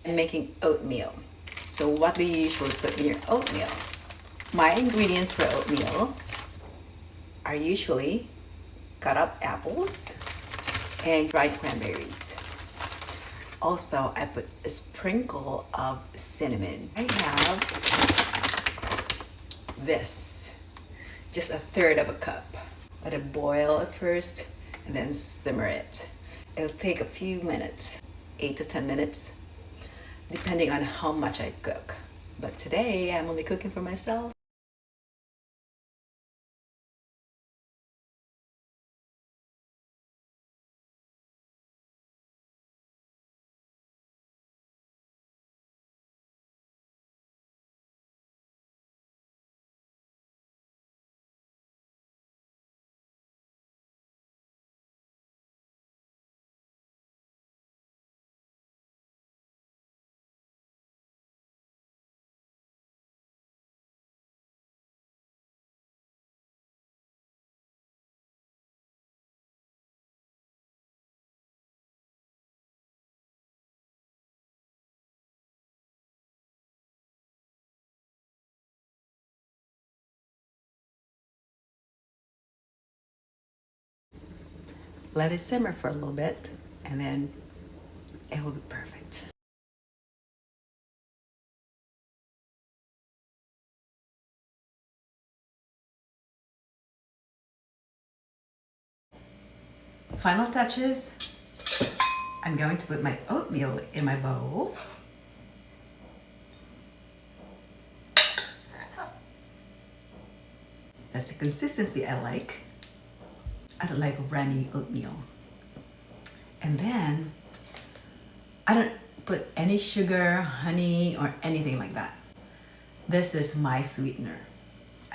and making oatmeal. So what do you usually put in your oatmeal? My ingredients for oatmeal are usually cut up apples and dried cranberries. Also, I put a sprinkle of cinnamon. I have this, just a third of a cup. Let it boil at first and then simmer it. It'll take a few minutes, 8 to 10 minutes, depending on how much I cook. But today, I'm only cooking for myself. Let it simmer for a little bit, and then it will be perfect. Final touches. I'm going to put my oatmeal in my bowl. That's the consistency I like. I don't like runny oatmeal. And then, I don't put any sugar, honey, or anything like that. This is my sweetener.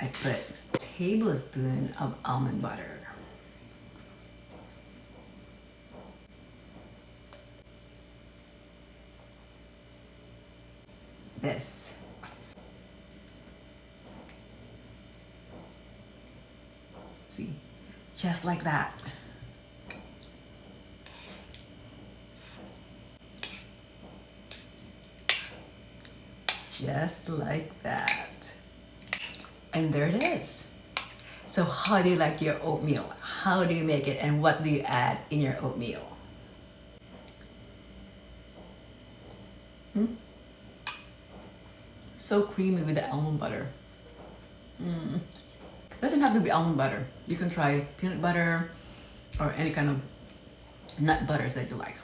I put a tablespoon of almond butter. This. See, just like that. Just like that. And there it is. So how do you like your oatmeal? How do you make it, and what do you add in your oatmeal? So creamy with the almond butter. Doesn't have to be almond butter. You can try peanut butter or any kind of nut butters that you like.